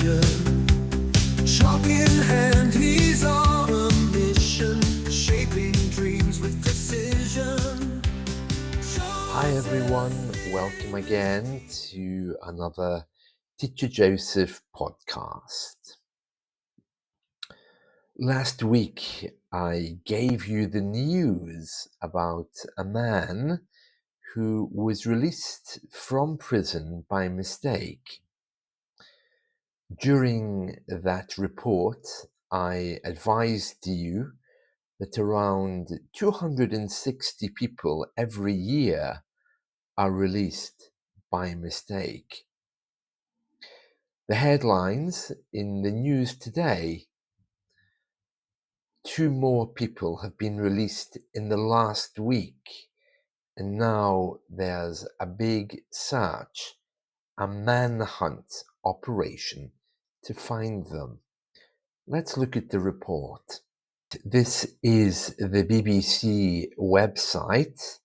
mission. Chalk in hand, he's on a mission, shaping dreams with precision. Hi everyone, welcome again to another Teacher Joseph podcast. Last week I gave you the news about a man who was released from prison by mistake. During that report, I advised you that around 260 people every year are released by mistake. The headlines in the news today: 2 more people have been released in the last week, and now there's a big search, a manhunt operation to find them. Let's look at the report. This is the BBC website,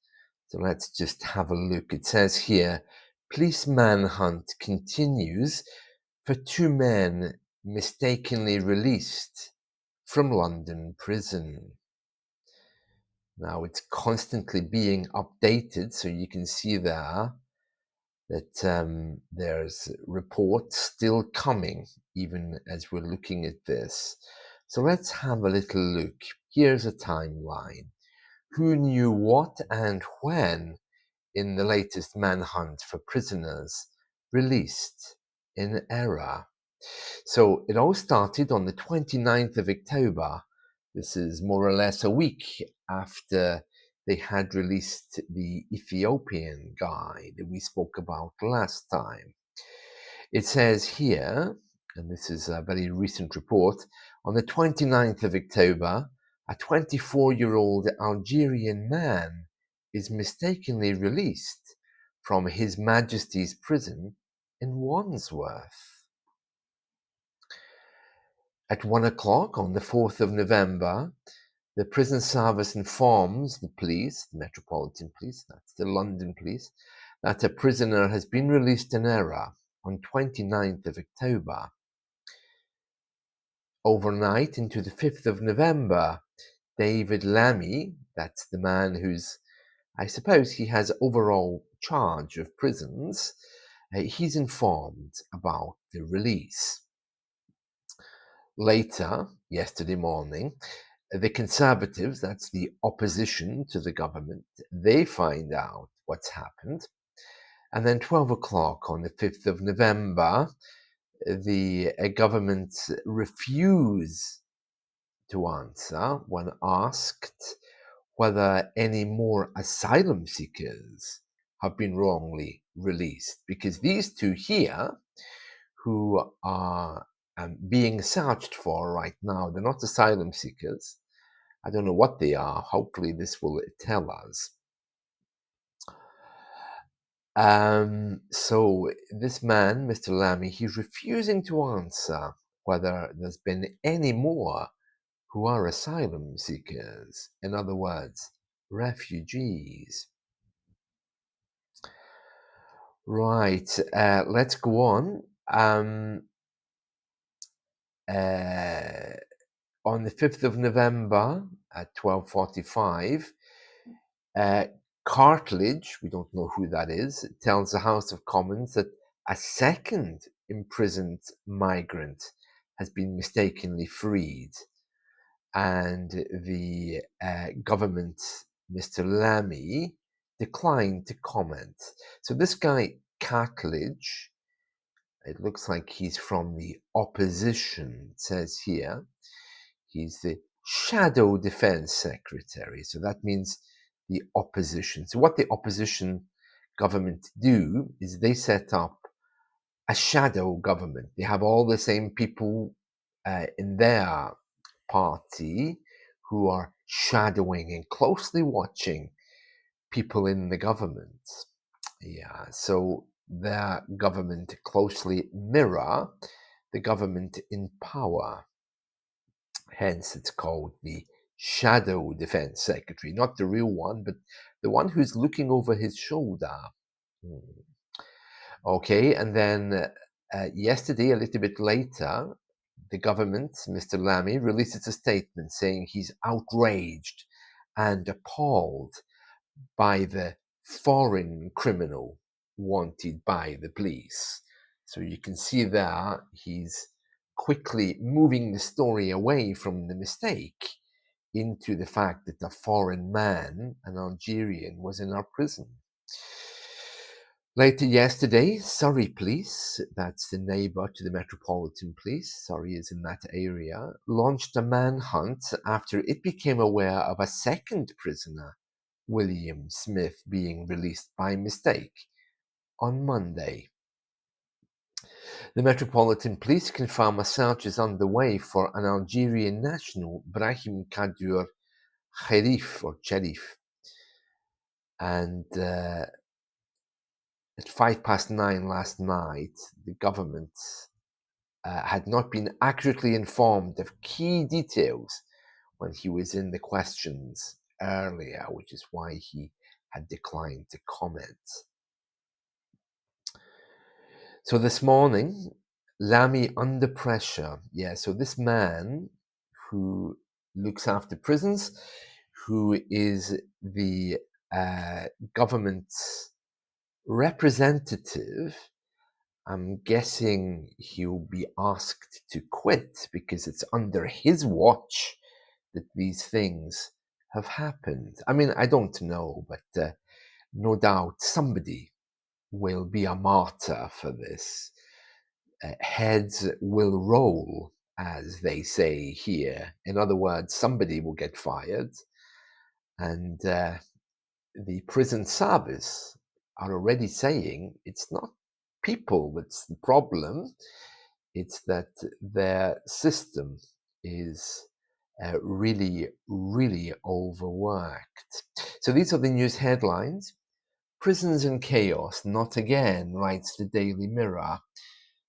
so let's just have a look. It says here, police manhunt continues for 2 men mistakenly released from London prison. Now it's constantly being updated, so you can see there that there's reports still coming even as we're looking at this. So let's have a little look. Here's a timeline. Who knew what and when in the latest manhunt for prisoners released in error? So it all started on the 29th of October. This is more or less a week after they had released the Ethiopian guy that we spoke about last time. It says here, and this is a very recent report, on the 29th of October, a 24-year-old Algerian man is mistakenly released from His Majesty's prison in Wandsworth. At 1 o'clock on the 4th of November, the prison service informs the police, the Metropolitan Police, that's the London Police, that a prisoner has been released in error on 29th of October. Overnight into the 5th of November, David Lammy, that's the man who's, I suppose he has overall charge of prisons, he's informed about the release. Later, yesterday morning, the Conservatives, that's the opposition to the government, they find out what's happened. And then 12 o'clock on the 5th of November, the government refuse to answer when asked whether any more asylum seekers have been wrongly released. Because these 2 here, who are being searched for right now, they're not asylum seekers. I don't know what they are. Hopefully this will tell us. So this man, Mr. Lammy, he's refusing to answer whether there's been any more who are asylum seekers. In other words, refugees. Right, let's go on. On the 5th of November at 12:45, Cartledge, we don't know who that is, tells the House of Commons that a second imprisoned migrant has been mistakenly freed, and the government, Mr. Lammy, declined to comment. So this guy, Cartledge, it looks like he's from the opposition, it says here. He's the Shadow Defense Secretary. So that means the opposition. So what the opposition government do is they set up a shadow government. They have all the same people in their party who are shadowing and closely watching people in the government. Yeah, so their government closely mirror the government in power. Hence, it's called the Shadow Defense Secretary, not the real one, but the one who's looking over his shoulder. Okay, and then Yesterday, a little bit later, the government, Mr. Lammy, releases a statement saying he's outraged and appalled by the foreign criminal wanted by the police. So you can see there he's quickly moving the story away from the mistake into the fact that a foreign man, an Algerian, was in our prison. Later yesterday, Surrey Police, that's the neighbour to the Metropolitan Police, Surrey is in that area, launched a manhunt after it became aware of a second prisoner, William Smith, being released by mistake on Monday. The Metropolitan Police confirm a search is underway for an Algerian national, Brahim Kadur Cherif, and at 9:05 last night, the government had not been accurately informed of key details when he was in the questions earlier, which is why he had declined to comment. So this morning, Lammy under pressure. Yeah, so this man who looks after prisons, who is the government's representative, I'm guessing he'll be asked to quit because it's under his watch that these things have happened. I mean, I don't know, but no doubt somebody will be a martyr for this. Heads will roll, as they say here. In other words, somebody will get fired, and the prison service are already saying it's not people that's the problem, it's that their system is really, really overworked. So these are the news headlines. Prisons in chaos, not again, writes the Daily Mirror.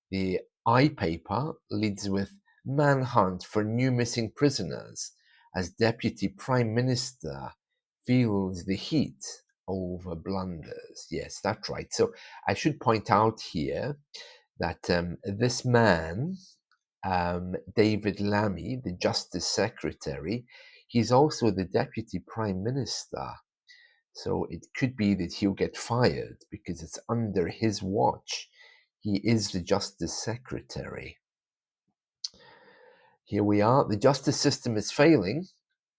The I-paper leads with manhunt for new missing prisoners as Deputy Prime Minister feels the heat over blunders. Yes, that's right. So I should point out here that this man, David Lammy, the Justice Secretary, he's also the Deputy Prime Minister. So it could be that he'll get fired because it's under his watch. He is the Justice Secretary. Here we are. The justice system is failing.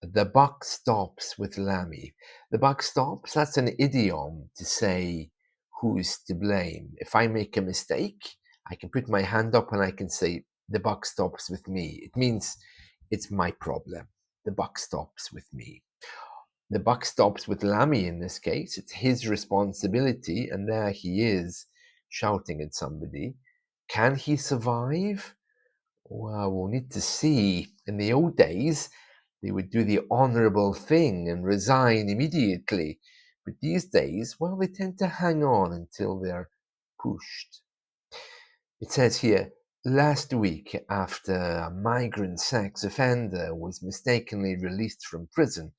The buck stops with Lammy. The buck stops, that's an idiom to say who's to blame. If I make a mistake, I can put my hand up and I can say, the buck stops with me. It means it's my problem. The buck stops with me. The buck stops with Lammy in this case. It's his responsibility, and there he is shouting at somebody. Can he survive? Well, we'll need to see. In the old days, they would do the honourable thing and resign immediately. But these days, well, they tend to hang on until they're pushed. It says here, last week, after a migrant sex offender was mistakenly released from prison,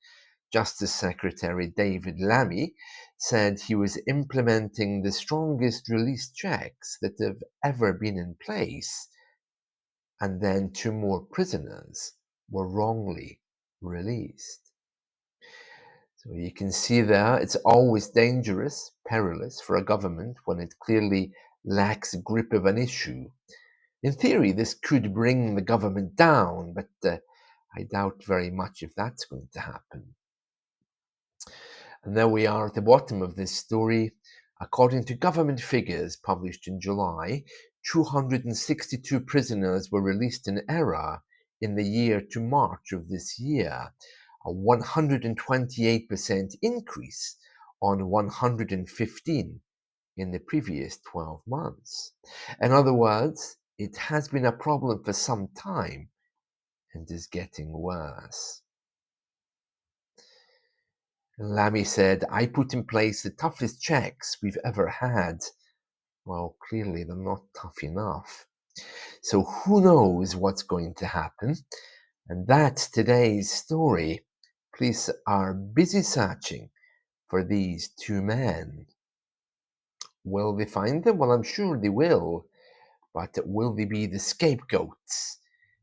Justice Secretary David Lammy said he was implementing the strongest release checks that have ever been in place, and then 2 more prisoners were wrongly released. So you can see there, it's always dangerous, perilous for a government when it clearly lacks grip of an issue. In theory, this could bring the government down, but I doubt very much if that's going to happen. And there we are at the bottom of this story. According to government figures published in July, 262 prisoners were released in error in the year to March of this year, a 128% increase on 115 in the previous 12 months. In other words, it has been a problem for some time and is getting worse. Lammy said, I put in place the toughest checks we've ever had. Well, clearly they're not tough enough. So who knows what's going to happen? And that's today's story. Police are busy searching for these 2 men. Will they find them? Well, I'm sure they will. But will they be the scapegoats,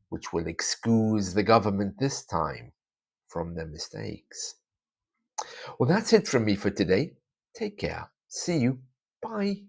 which will excuse the government this time from their mistakes? Well, that's it from me for today. Take care. See you. Bye.